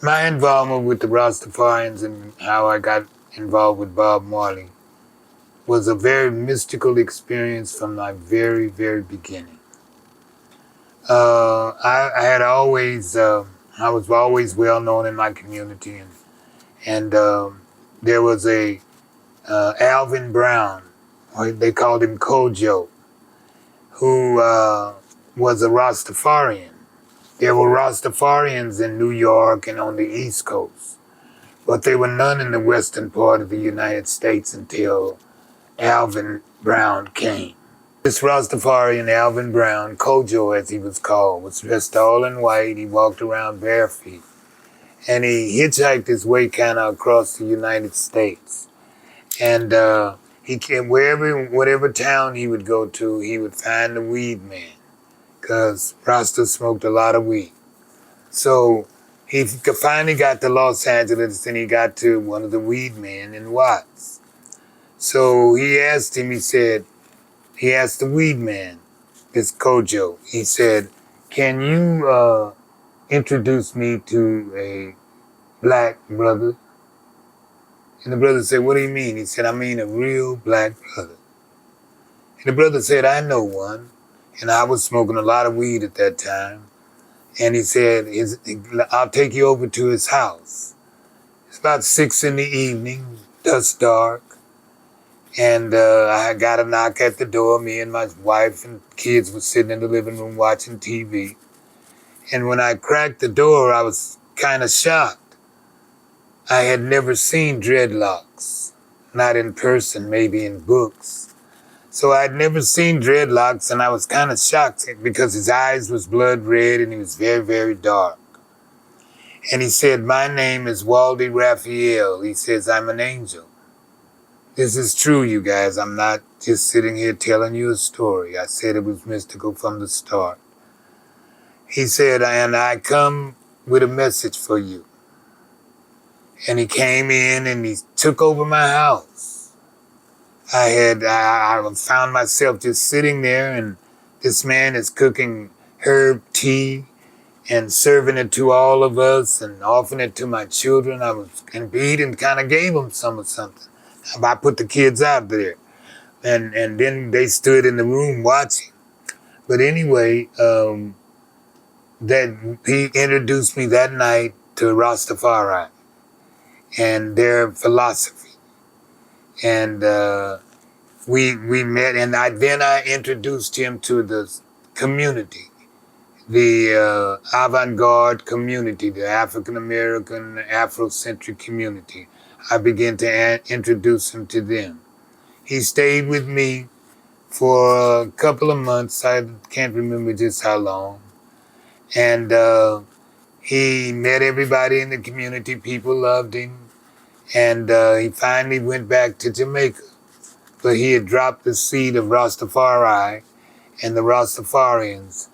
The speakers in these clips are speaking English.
My involvement with the Rastafarians and how I got involved with Bob Marley was a very mystical experience from my very, very beginning. I had always, I was always well known in my community, and there was a Alvin Brown, or they called him Kojo, who was a Rastafarian. There were Rastafarians in New York and on the East Coast, but there were none in the western part of the United States until Alvin Brown came. This Rastafarian, Alvin Brown, Kojo as he was called, was dressed all in white. He walked around bare feet. And he hitchhiked his way kind of across the United States. And he came whatever town he would go to, he would find the weed man, because Rasta smoked a lot of weed. So he finally got to Los Angeles, and he got to one of the weed men in Watts. So he asked him, he asked the weed man, this Kojo, he said, can you introduce me to a black brother? And the brother said, what do you mean? He said, I mean a real black brother. And the brother said, I know one. And I was smoking a lot of weed at that time. And he said, I'll take you over to his house. It's about 6 p.m, dusk dark. And I got a knock at the door. Me and my wife and kids were sitting in the living room watching TV. And when I cracked the door, I was kind of shocked. I had never seen dreadlocks, not in person, maybe in books. So I'd never seen dreadlocks, and I was kind of shocked because his eyes was blood red and he was very, very dark. And he said, my name is Waldy Raphael. He says, I'm an angel. This is true, you guys. I'm not just sitting here telling you a story. I said it was mystical from the start. He said, and I come with a message for you. And he came in and he took over my house. I found myself just sitting there, and this man is cooking herb tea and serving it to all of us and offering it to my children. I was beat and kind of gave them some or something. I put the kids out there, and then they stood in the room watching. But anyway, that he introduced me that night to Rastafari and their philosophy, and we met, and I introduced him to the community, the avant-garde community, the African American Afrocentric community. I began to introduce him to them. He stayed with me for a couple of months. I can't remember just how long. And he met everybody in the community. People loved him. And he finally went back to Jamaica. But he had dropped the seed of Rastafari and the Rastafarians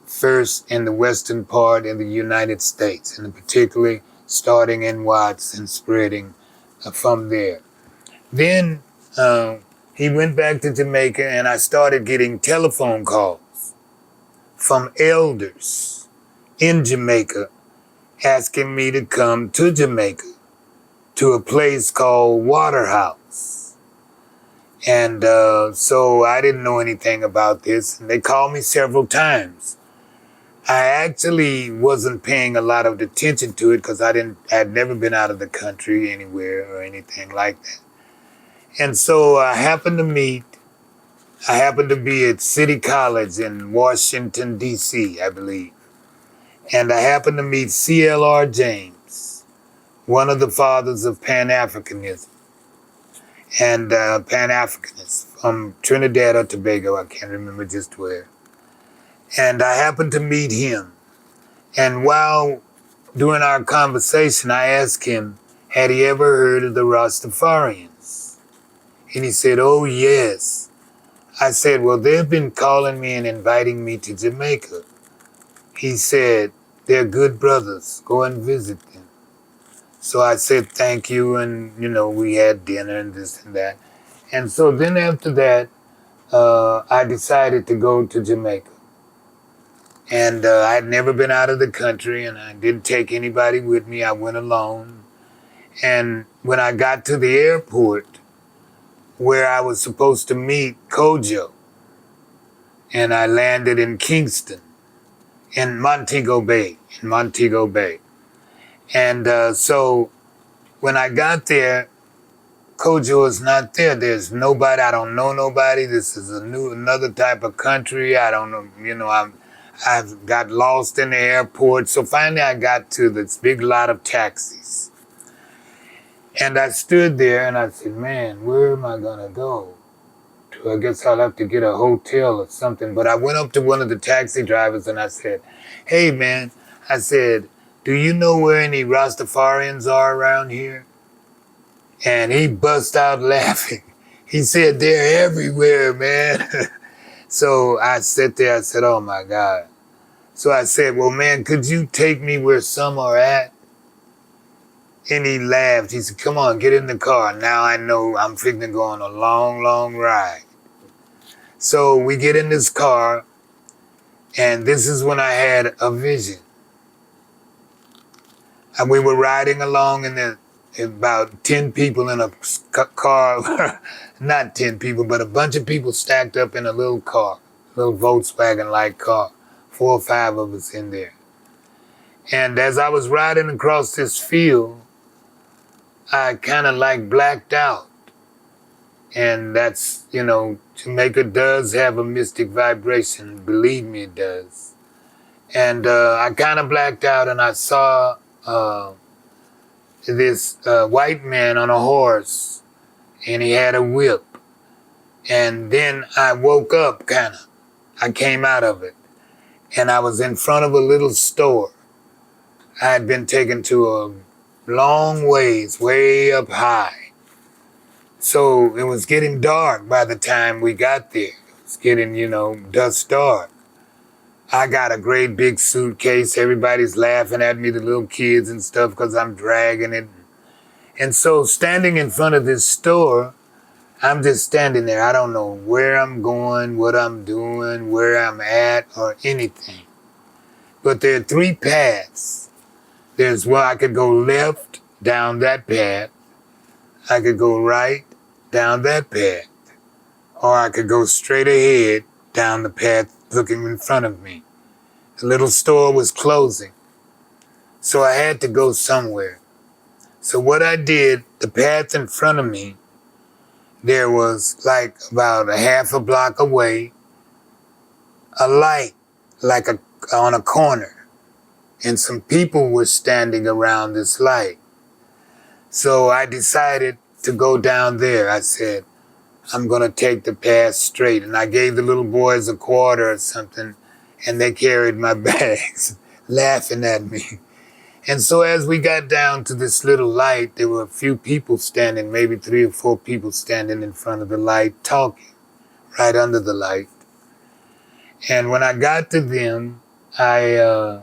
first in the western part in the United States, and particularly starting in Watts and spreading from there. Then he went back to Jamaica, and I started getting telephone calls from elders in Jamaica asking me to come to Jamaica to a place called Waterhouse. And so I didn't know anything about this, and they called me several times. I actually wasn't paying a lot of attention to it because I'd never been out of the country anywhere or anything like that. And so I happened to be at City College in Washington, D.C., I believe. And I happened to meet C.L.R. James, one of the fathers of Pan-Africanism. And Pan-Africanists from Trinidad or Tobago, I can't remember just where. And I happened to meet him. And during our conversation, I asked him, had he ever heard of the Rastafarians? And he said, oh, yes. I said, well, they've been calling me and inviting me to Jamaica. He said, they're good brothers. Go and visit them. So I said, thank you. And, we had dinner and this and that. And so then after that, I decided to go to Jamaica. And I had never been out of the country, and I didn't take anybody with me. I went alone. And when I got to the airport where I was supposed to meet Kojo, and I landed in Kingston, in Montego Bay, And so when I got there, Kojo is not there. There's nobody. I don't know nobody. This is another type of country. I don't know. I've got lost in the airport. So finally I got to this big lot of taxis. And I stood there and I said, man, where am I going to go? I guess I'll have to get a hotel or something. But I went up to one of the taxi drivers and I said, hey, man, I said, do you know where any Rastafarians are around here? And he bust out laughing. He said, they're everywhere, man. So I sat there, I said, oh my God. So I said, well, man, could you take me where some are at? And he laughed. He said, come on, get in the car. Now I know I'm fixing to go on a long, long ride. So we get in this car, and this is when I had a vision. And we were riding along in about 10 people in a car, not 10 people, but a bunch of people stacked up in a little car, little Volkswagen-like car, 4 or 5 of us in there. And as I was riding across this field, I kind of like blacked out. And that's, Jamaica does have a mystic vibration. Believe me, it does. And I kind of blacked out and I saw this white man on a horse, and he had a whip. And then I woke up, I came out of it, and I was in front of a little store. I had been taken to a long ways, way up high. So it was getting dark by the time we got there. It was getting, dusk dark. I got a great big suitcase. Everybody's laughing at me, the little kids and stuff, because I'm dragging it. And so standing in front of this store, I'm just standing there. I don't know where I'm going, what I'm doing, where I'm at, or anything. But there are 3 paths. There's where I could go left down that path. I could go right down that path. Or I could go straight ahead down the path looking in front of me. The little store was closing. So I had to go somewhere. So what I did, the path in front of me, there was like about a half a block away, a light on a corner. And some people were standing around this light. So I decided to go down there. I said, I'm going to take the path straight. And I gave the little boys a quarter or something, and they carried my bags, laughing at me. And so as we got down to this little light, there were a few people standing, maybe 3 or 4 people standing in front of the light, talking right under the light. And when I got to them, I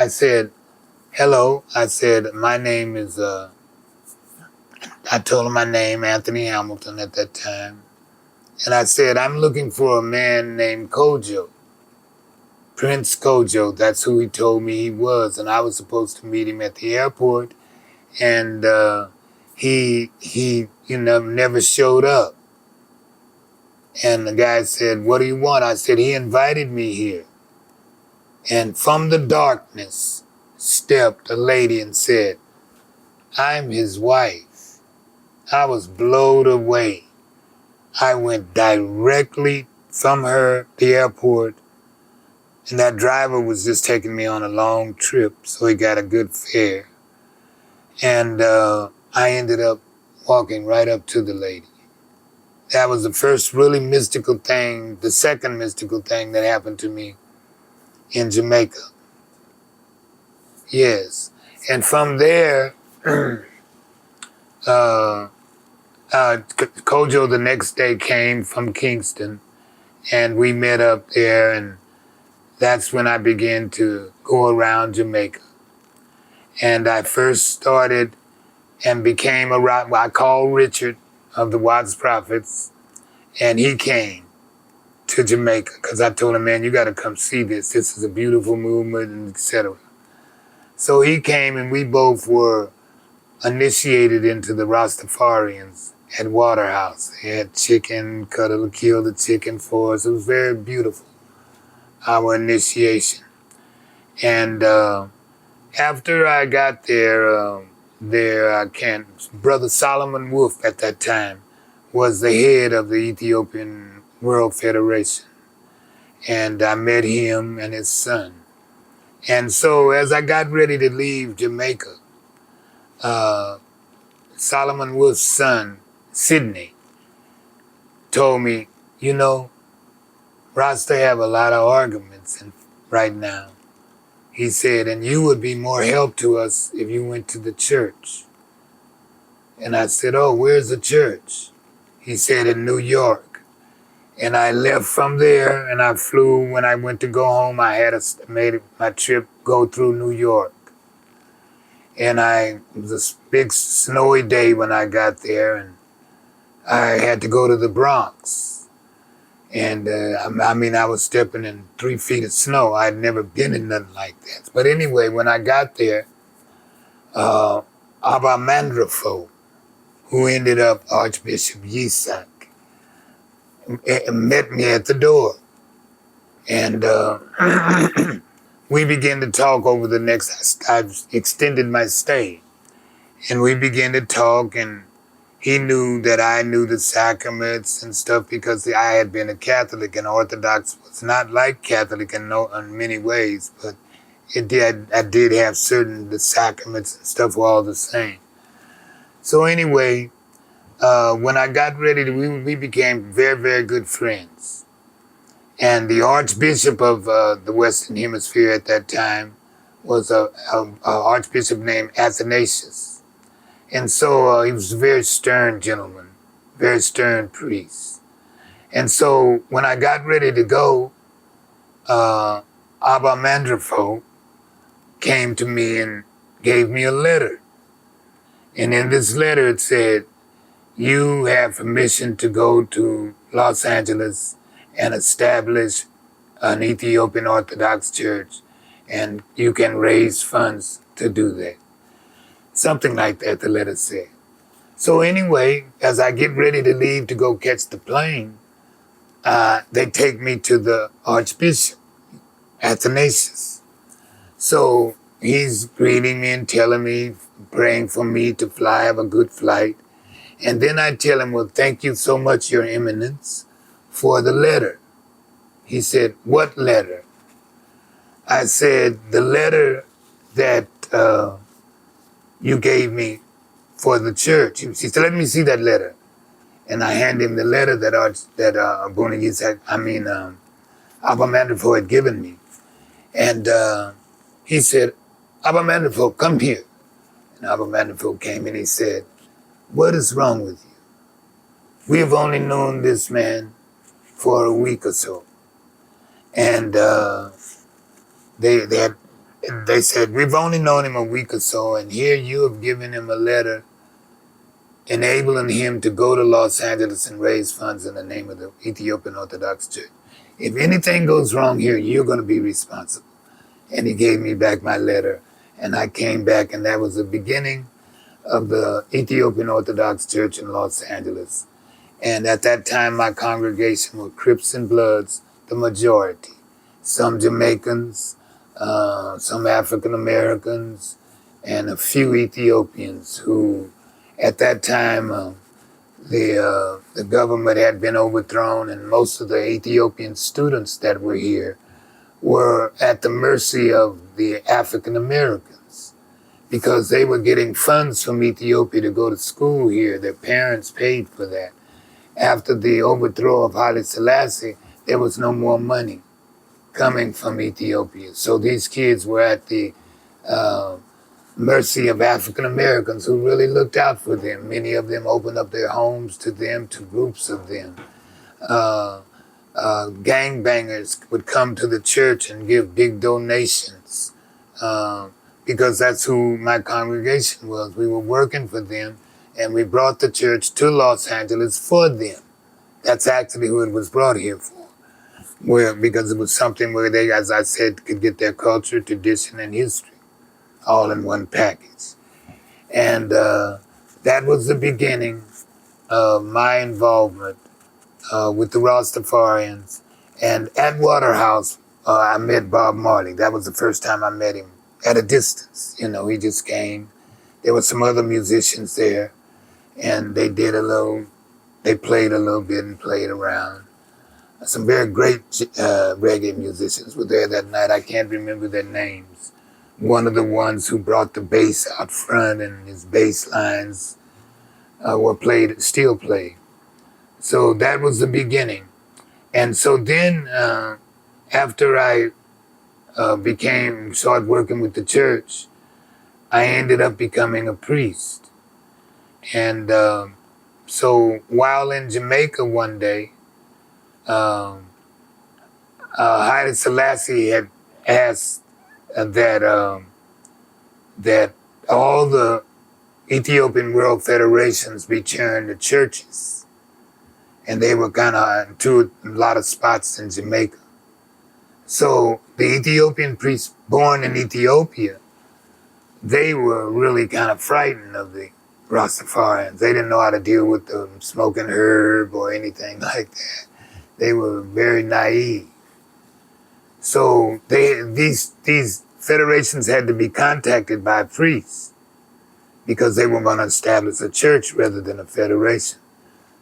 said, hello. I said, my name is, I told him my name, Anthony Hamilton at that time. And I said, I'm looking for a man named Kojo. Prince Kojo, that's who he told me he was. And I was supposed to meet him at the airport. And he never showed up. And the guy said, what do you want? I said, he invited me here. And from the darkness stepped a lady and said, I'm his wife. I was blown away. I went directly from her, the airport, and that driver was just taking me on a long trip, so he got a good fare. And I ended up walking right up to the lady. That was the first really mystical thing, the second mystical thing that happened to me in Jamaica. Yes. And from there, Kojo the next day came from Kingston, and we met up there, and that's when I began to go around Jamaica. And I first started and became I called Richard of the Watts Prophets, and he came to Jamaica because I told him, man, you got to come see this. This is a beautiful movement, and etc. So he came, and we both were initiated into the Rastafarians at Waterhouse. They had chicken, killed the chicken for us. It was very beautiful, our initiation. And after I got there, Brother Solomon Wolf at that time was the head of the Ethiopian World Federation. And I met him and his son. And so as I got ready to leave Jamaica, Solomon Wolf's son, Sydney, told me, you know, Rasta have a lot of arguments right now. He said, and you would be more help to us if you went to the church. And I said, oh, where's the church? He said, in New York. And I left from there, and I flew. When I went to go home, I had made my trip go through New York. And it was a big snowy day when I got there, and I had to go to the Bronx. And I was stepping in 3 feet of snow. I'd never been in nothing like that. But anyway, when I got there, Abba Mandrafo, who ended up Archbishop Yisak, met me at the door. And we began to talk over the next, I extended my stay. And we began to talk, and he knew that I knew the sacraments and stuff because I had been a Catholic, and Orthodox was not like Catholic in many ways, but I did have the sacraments and stuff were all the same. So anyway, when I got ready, we became very, very good friends. And the Archbishop of the Western Hemisphere at that time was a Archbishop named Athanasius. And so he was a very stern gentleman, very stern priest. And so when I got ready to go, Abba Mandrafo came to me and gave me a letter. And in this letter it said, you have permission to go to Los Angeles and establish an Ethiopian Orthodox church, and you can raise funds to do that. Something like that, the letter said. So anyway, as I get ready to leave to go catch the plane, they take me to the Archbishop, Athanasius. So he's greeting me and telling me, praying for me to have a good flight. And then I tell him, well, thank you so much, Your Eminence, for the letter. He said, what letter? I said, the letter that you gave me for the church. He said, let me see that letter. And I handed him the letter that Abba Mandrafo had given me. And he said, Abba Mandrafo, come here. And Abba Mandrafo came and he said, what is wrong with you? We have only known this man for a week or so. And they said, we've only known him a week or so, and here you have given him a letter enabling him to go to Los Angeles and raise funds in the name of the Ethiopian Orthodox Church. If anything goes wrong here, you're going to be responsible. And he gave me back my letter, and I came back, and that was the beginning of the Ethiopian Orthodox Church in Los Angeles. And at that time, my congregation were Crips and Bloods, the majority. Some Jamaicans, some African Americans, and a few Ethiopians who, at that time, the government had been overthrown, and most of the Ethiopian students that were here were at the mercy of the African Americans because they were getting funds from Ethiopia to go to school here. Their parents paid for that. After the overthrow of Haile Selassie, there was no more money coming from Ethiopia. So these kids were at the mercy of African Americans who really looked out for them. Many of them opened up their homes to them, to groups of them. Gangbangers would come to the church and give big donations because that's who my congregation was. We were working for them, and we brought the church to Los Angeles for them. That's actually who it was brought here for. where because it was something where they, as I said, could get their culture, tradition, and history all in one package. And that was the beginning of my involvement with the Rastafarians. And at Waterhouse, I met Bob Marley. That was the first time I met him at a distance. You know, he just came. There were some other musicians there, and they played a little bit and played around. Some very great reggae musicians were there that night. I can't remember their names. One of the ones who brought the bass out front and his bass lines were still played. So that was the beginning. And so then after I started working with the church, I ended up becoming a priest. And so while in Jamaica one day, Haile Selassie had asked that all the Ethiopian World Federations be turned to churches. And they were kind of to a lot of spots in Jamaica. So the Ethiopian priests born in Ethiopia, they were really kind of frightened of the Rastafarians. They didn't know how to deal with the smoking herb or anything like that. They were very naive. So these federations had to be contacted by priests because they were going to establish a church rather than a federation.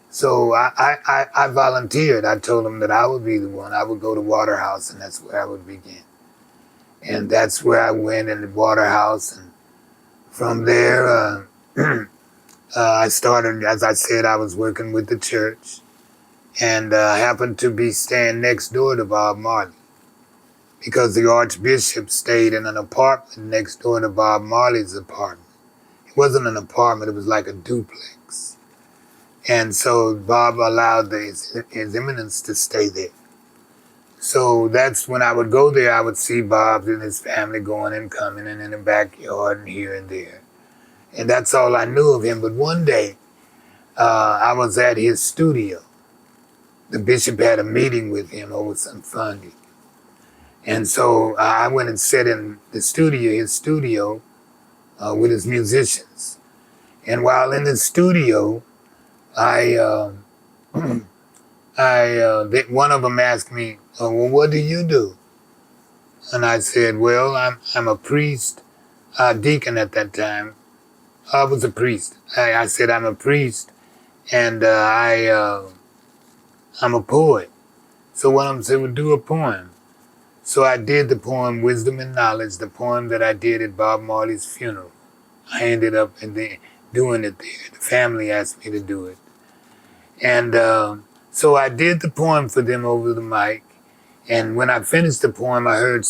So I volunteered. I told them that I would be the one. I would go to Waterhouse, and that's where I would begin. And that's where I went in the Waterhouse. And from there, I started, as I said, I was working with the church. And I happened to be staying next door to Bob Marley because the Archbishop stayed in an apartment next door to Bob Marley's apartment. It wasn't an apartment, it was like a duplex. And so Bob allowed His Eminence to stay there. So that's when I would go there, I would see Bob and his family going and coming and in the backyard and here and there. And that's all I knew of him. But one day, I was at his studio. The bishop had a meeting with him over some funding. And so I went and sat in his studio, with his musicians. And while in the studio, one of them asked me, well, what do you do? And I said, well, I'm a priest, deacon at that time. I was a priest. I said, I'm a priest, and I'm a poet. So one of them said, well, do a poem. So I did the poem, Wisdom and Knowledge, the poem that I did at Bob Marley's funeral. I ended up doing it there. The family asked me to do it. And so I did the poem for them over the mic. And when I finished the poem, I heard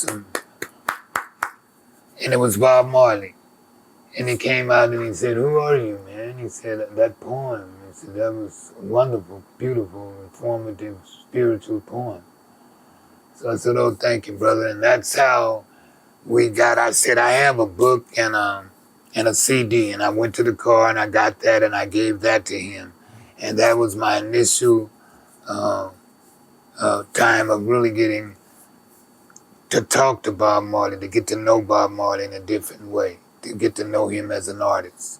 and it was Bob Marley. And he came out and he said, who are you, man? He said, that poem. He said, that was a wonderful, beautiful, informative, spiritual poem. So I said, oh, thank you, brother. And that's how I said, I have a book and a CD. And I went to the car and I got that and I gave that to him. And that was my initial time of really getting to talk to Bob Marley, to get to know Bob Marley in a different way, to get to know him as an artist.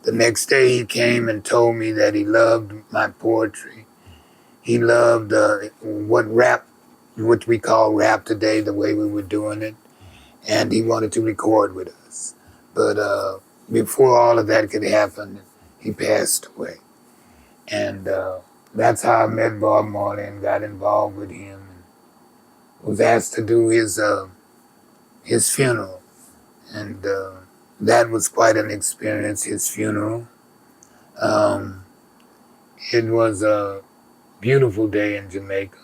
The next day he came and told me that he loved my poetry. He loved what we call rap today, the way we were doing it. And he wanted to record with us. But before all of that could happen, he passed away. And that's how I met Bob Marley and got involved with him. And was asked to do his funeral. And that was quite an experience, his funeral. It was a beautiful day in Jamaica.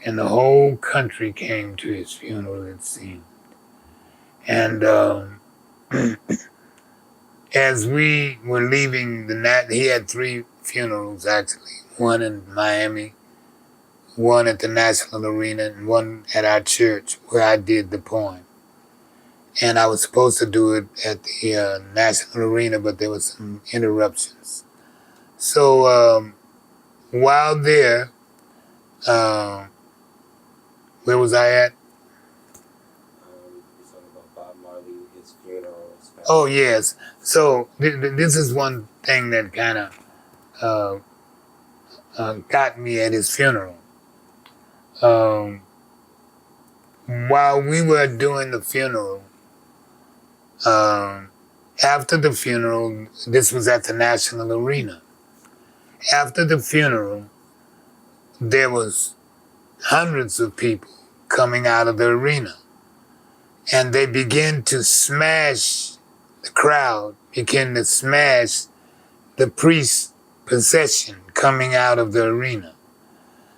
And the whole country came to his funeral, it seemed. And as we were leaving he had 3 funerals, actually. One in Miami, one at the National Arena, and one at our church where I did the poem. And I was supposed to do it at the National Arena, but there were some interruptions. So while there, Where was I at? You're talking about Bob Marley, his funeral. Oh, yes. So this is one thing that kind of got me at his funeral. Um, while we were doing the funeral, after the funeral, this was at the National Arena. After the funeral, there was hundreds of people coming out of the arena. And they began to smash, the crowd began to smash the priest's procession coming out of the arena.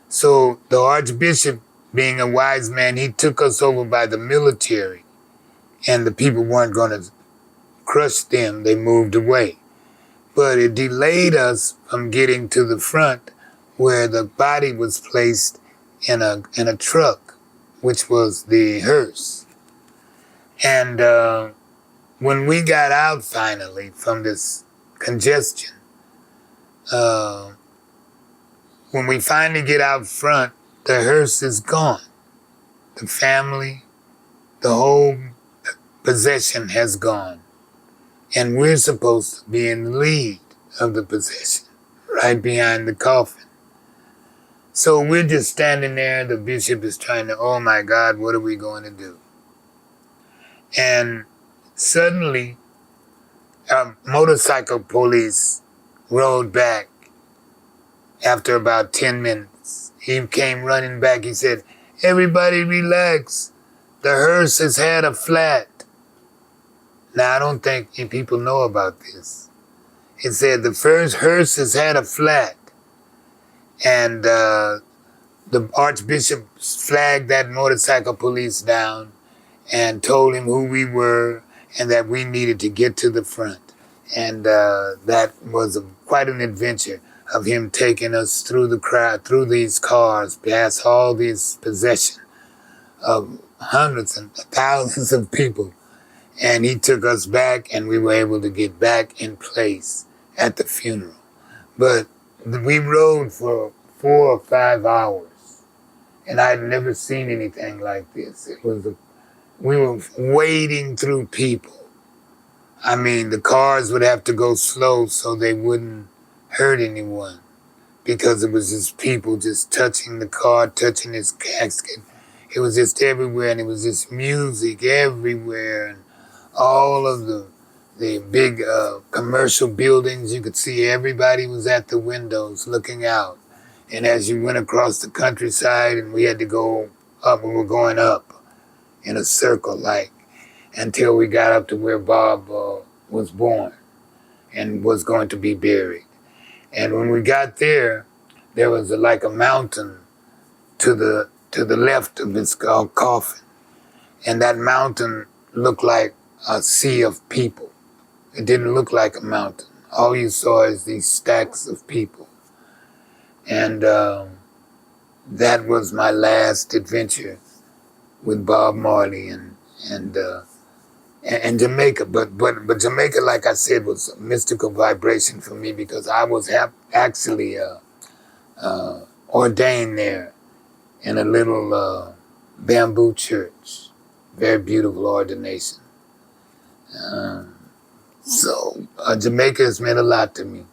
So the Archbishop, being a wise man, he took us over by the military, and the people weren't going to crush them. They moved away. But it delayed us from getting to the front where the body was placed in a truck, which was the hearse. And when we got out finally from this congestion, when we finally get out front, the hearse is gone. The family, the whole possession has gone. And we're supposed to be in the lead of the procession, right behind the coffin. So we're just standing there. The bishop is trying to, oh my God, what are we going to do? And suddenly, motorcycle police rode back after about 10 minutes. He came running back. He said, everybody relax. The hearse has had a flat. Now, I don't think people know about this. It said the first hearse has had a flat. And the Archbishop flagged that motorcycle police down and told him who we were and that we needed to get to the front. And that was quite an adventure of him taking us through the crowd, through these cars, past all these possession of hundreds and thousands of people. And he took us back, and we were able to get back in place at the funeral. But we rode for 4 or 5 hours, and I'd never seen anything like this. We were wading through people. I mean, the cars would have to go slow so they wouldn't hurt anyone, because it was just people just touching the car, touching his casket. It was just everywhere, and it was just music everywhere, and all of the big commercial buildings. You could see everybody was at the windows looking out. And as you went across the countryside, and we had to go up, we were going up in a circle, like, until we got up to where Bob was born and was going to be buried. And when we got there, there was like a mountain to the left of his coffin. And that mountain looked like a sea of people. It didn't look like a mountain. All you saw is these stacks of people. And that was my last adventure with Bob Marley and Jamaica. But Jamaica, like I said, was a mystical vibration for me, because I was actually ordained there in a little bamboo church. Very beautiful ordination. So Jamaica has meant a lot to me.